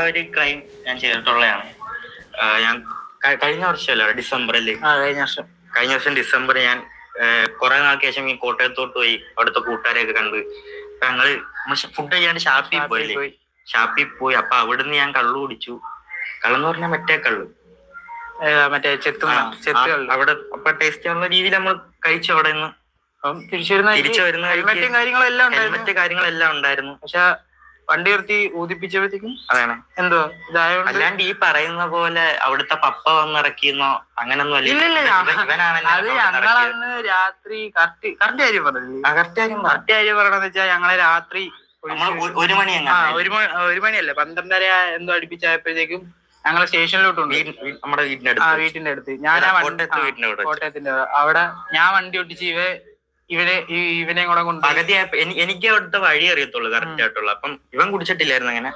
ഒരു ക്രൈം ഞാൻ ചെയ്തിട്ടുള്ളതാണ്. ഞാൻ കഴിഞ്ഞ വർഷമല്ല, ഡിസംബറിൽ കഴിഞ്ഞ വർഷം ഡിസംബർ ഞാൻ കുറെ നാൾക്ക് ശേഷം ഈ കോട്ടയത്തോട്ട് പോയി അവിടുത്തെ കൂട്ടുകാരെയൊക്കെ കണ്ട് ഞങ്ങള് ഫുഡ് കഴിയാണ്ട് ഷാപ്പിൽ പോയി. അപ്പൊ അവിടുന്ന് ഞാൻ കള്ളു കുടിച്ചു. കള്ളെന്ന് പറഞ്ഞാൽ മറ്റേ കള്ള്, മറ്റേ അവിടെ അപ്പൊ ടേസ്റ്റ് ഉള്ള രീതിയിൽ നമ്മൾ കഴിച്ചു. അവിടെ നിന്ന് തിരിച്ചു വരുന്ന ഹെൽമെറ്റ് കാര്യങ്ങളെല്ലാം ഉണ്ടായിരുന്നു. പക്ഷെ വണ്ടി നിർത്തി ഊതിപ്പിച്ചപ്പോഴത്തേക്കും അതാണ് എന്തോ അല്ലാണ്ട് ഈ പറയുന്ന പോലെ അവിടുത്തെ പപ്പ വന്നിറക്കിയെന്നോ അങ്ങനൊന്നും അല്ല. അത് ഞങ്ങളന്ന് രാത്രി കറക്റ്റ് കാര്യം പറഞ്ഞില്ലേ? കറക്റ്റ് കാര്യം പറയണെന്ന് വെച്ചാൽ ഞങ്ങളെ രാത്രി 1 മണി, ഒരു മണിയല്ല 12:30 എന്തോ അടുപ്പിച്ചായപ്പോഴത്തേക്കും ഞങ്ങളെ സ്റ്റേഷനിലോട്ടുണ്ട്, നമ്മുടെ വീട്ടിന്റെ അടുത്ത്. ഞാൻ കോട്ടയത്തിന്റെ അവിടെ ഞാൻ വണ്ടി ഒട്ടിച്ച് ഇവനെ കൂടെ കൊണ്ട് പകുതിയായപ്പോ എനിക്ക് അവിടുത്തെ വഴി അറിയത്തുള്ളൂ കറക്റ്റ് ആയിട്ടുള്ള. അപ്പം ഇവൻ കുടിച്ചിട്ടില്ലായിരുന്നു അങ്ങനെ.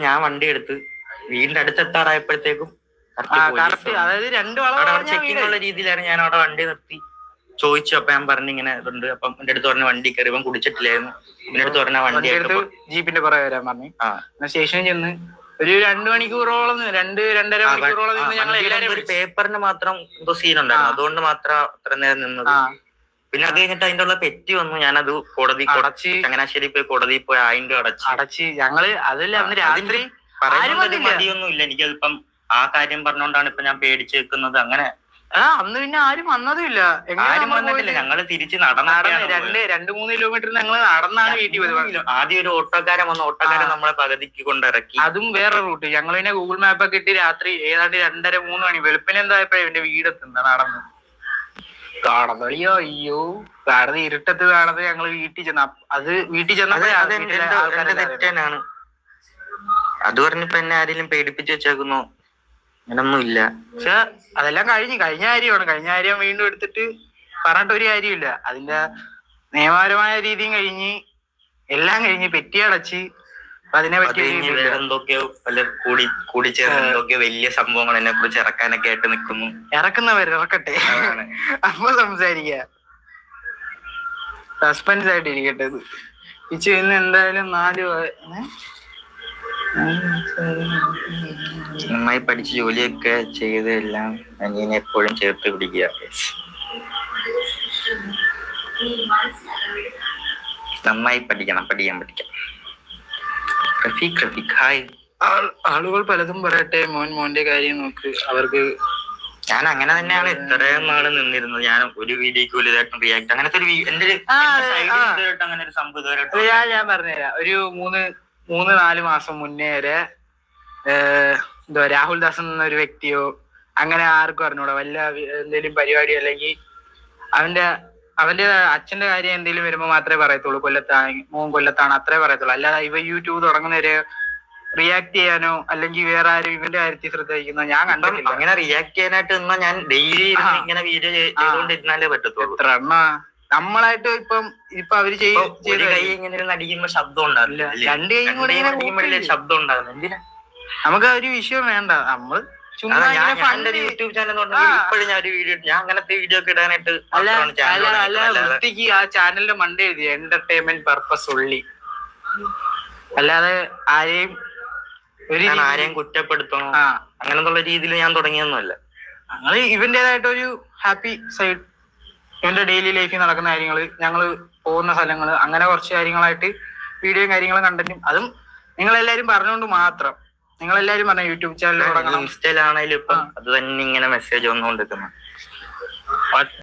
ഞാൻ വണ്ടി എടുത്ത് വീടിന്റെ അടുത്തെത്താറായപ്പോഴത്തേക്കും അതായത് 2 ചെക്കിംഗ് ഉള്ള രീതിയിലായിരുന്നു. ഞാൻ അവിടെ വണ്ടി നിർത്തി ചോദിച്ചു. അപ്പൊ ഞാൻ പറഞ്ഞു ഇങ്ങനെ ഇതുണ്ട്. അപ്പം എന്റെ അടുത്ത് പറഞ്ഞ വണ്ടി കയറി. ഇവൻ കുടിച്ചിട്ടില്ലായിരുന്നു. എന്റെ അടുത്ത് പറഞ്ഞ വണ്ടി ജീപ്പിന്റെ പുറകെ വരാൻ പറഞ്ഞു. സ്റ്റേഷനിൽ ചെന്ന് ഒരു 2 മണിക്കൂറോളം 2-2.5 മണിക്കൂറോളം നിന്ന് ഞങ്ങൾ ഒരു പേപ്പറിന് മാത്രം എന്തോ സീനുണ്ടായിരുന്നു, അതുകൊണ്ട് മാത്രം അത്ര നേരം നിന്നത്. പിന്നെ അത് കഴിഞ്ഞിട്ട് അതിന്റെ ഉള്ള പെറ്റി വന്നു. ഞാനത് കോടതി അടച്ച്, ചങ്ങനാശ്ശേരി പോയി കോടതിയിൽ പോയി 1000 രൂപ അടച്ച് ഞങ്ങള് അതല്ല അന്ന് രാത്രി മതിയൊന്നും ഇല്ല. എനിക്കതിപ്പം ആ കാര്യം പറഞ്ഞോണ്ടാണ് ഇപ്പൊ ഞാൻ പേടിച്ച് വെക്കുന്നത്. അങ്ങനെ അന്ന് പിന്നെ ആരും വന്നതുമില്ല. ആരും വന്നിട്ടില്ല. ഞങ്ങള് തിരിച്ച് 2-3 കിലോമീറ്റർ ഞങ്ങള് നടന്നാണ് വീട്ടിൽ പോയത്. ആദ്യം ഒരു ഓട്ടോക്കാരൻ വന്ന്, ഓട്ടോക്കാരൻ നമ്മളെ പകുതിക്ക് കൊണ്ടിറക്കി. അതും വേറെ റൂട്ട്. ഞങ്ങൾ പിന്നെ ഗൂഗിൾ മാപ്പ് ഒക്കെ ഇട്ട് രാത്രി ഏതാണ്ട് 2:30-3 മണി വെളുപ്പിന് എന്തായപ്പോഴും എന്റെ വീടെത്തുന്ന നടന്ന് കാണുന്നോ. അയ്യോ കാണുന്നത് ഇരുട്ടത്ത് കാണുന്നത്. ഞങ്ങള് വീട്ടിൽ ചെന്ന തെറ്റാണ്. അത് പറഞ്ഞിപ്പോ എന്നെ ആരെങ്കിലും പേടിപ്പിച്ച് വെച്ചേക്കുന്നോ? അങ്ങനൊന്നും ഇല്ല. പക്ഷെ അതെല്ലാം കഴിഞ്ഞ കാര്യമാണ്. കഴിഞ്ഞ കാര്യം വീണ്ടും എടുത്തിട്ട് പറഞ്ഞിട്ട് ഒരു കാര്യമില്ല. അതിന്റെ നിയമപരമായ രീതിയും കഴിഞ്ഞ് എല്ലാം കഴിഞ്ഞ് പെറ്റി അടച്ച് അതിനെ പറ്റി എന്തൊക്കെയോ കൂടിച്ചേർന്ന് എന്തൊക്കെയോ വലിയ സംഭവങ്ങൾ എന്നെ കുറിച്ച് ഇറക്കാനൊക്കെ ആയിട്ട് നിൽക്കുന്നു. ഇറക്കട്ടെ അപ്പൊ സംസാരിക്ക. സസ്പെൻസ് ആയിട്ട് ഇരിക്കട്ടെ. ഇന്ന് എന്തായാലും 4 നന്നായി പഠിച്ച് ജോലിയൊക്കെ ചെയ്തെല്ലാം അനിയനെ എപ്പോഴും ചേർത്ത് പിടിക്കുക. നന്നായി പഠിക്കണം. റഫീഖ് ഹായ്. ആളുകൾ പലതും പറയട്ടെ. മോന്റെ കാര്യം നോക്ക്. അവർക്ക് ഞാൻ അങ്ങനെ തന്നെയാണ് ഇത്രയും നാള് നിന്നിരുന്നത്. ഞാൻ ഒരു വീഡിയോക്ക് വലുതായിട്ടും റിയാക്ട് അങ്ങനത്തെ അങ്ങനെ ഒരു സംഭവം ഞാൻ പറഞ്ഞുതരാം. ഒരു 3-4 മാസം മുന്നേ വരെ എന്തോ രാഹുൽ ദാസ് എന്നൊരു വ്യക്തിയോ അങ്ങനെ ആർക്കും അറിഞ്ഞൂടാ. വല്ല എന്തെങ്കിലും പരിപാടി അല്ലെങ്കിൽ അവന്റെ അച്ഛന്റെ കാര്യം എന്തെങ്കിലും വരുമ്പോ മാത്രമേ പറയത്തുള്ളൂ കൊല്ലത്താണ് അത്രേ പറയത്തുള്ളൂ. അല്ലാതെ ഇവ യൂട്യൂബ് തുടങ്ങുന്നവരെ റിയാക്ട് ചെയ്യാനോ അല്ലെങ്കിൽ വേറെ ആരും ഇവന്റെ കാര്യത്തിൽ ശ്രദ്ധ വഹിക്കുന്നോ ഞാൻ കണ്ടിട്ടില്ല. അങ്ങനെ റിയാക്ട് ചെയ്യാനായിട്ട് ഞാൻ ഡെയിലി ഇങ്ങനെ വീഡിയോ ചെയ്തുകൊണ്ടിരുന്നാലേ പറ്റത്തുള്ളൂ. എത്ര നമ്മളായിട്ട് ഇപ്പൊ അവര് ഇങ്ങനെ അടിക്കുമ്പോ ശബ്ദം ഉണ്ടാവില്ല. 2 കൈയും കൂടെ ഇങ്ങനെ ശബ്ദം ഉണ്ടാകുന്നു. എന്തിനാ? നമുക്ക് ആ ഒരു വിഷയം വേണ്ട. നമ്മള് യൂട്യൂബ് ചാനൽ ഇപ്പോഴും ഞാൻ ഒരു വീഡിയോ ഞാൻ അങ്ങനത്തെ വീഡിയോ ഒക്കെ ഇടാനായിട്ട് വൃത്തിക്ക് ആ ചാനലിന്റെ മണ്ട എഴുതി എന്റർടൈൻമെന്റ് പർപ്പസ് ഉള്ളി. അല്ലാതെ ആരെയും കുറ്റപ്പെടുത്തണോ അങ്ങനത്തുള്ള രീതിയിൽ ഞാൻ തുടങ്ങിയൊന്നുമല്ല. ഞങ്ങള് ഇവന്റേതായിട്ടൊരു ഹാപ്പി സൈഡ്, ഇവന്റെ ഡെയിലി ലൈഫിൽ നടക്കുന്ന കാര്യങ്ങള്, ഞങ്ങള് പോകുന്ന സ്ഥലങ്ങള്, അങ്ങനെ കുറച്ച് കാര്യങ്ങളായിട്ട് വീഡിയോയും കാര്യങ്ങളും കണ്ടന്റും. അതും നിങ്ങളെല്ലാരും പറഞ്ഞുകൊണ്ട് മാത്രം. നിങ്ങളെല്ലാരും പറഞ്ഞ യൂട്യൂബ് ചാനൽ ഇൻസ്റ്റയിലാണേലും ഇപ്പം അത് തന്നെ ഇങ്ങനെ മെസ്സേജ് വന്നുകൊണ്ടിരിക്കുന്നു.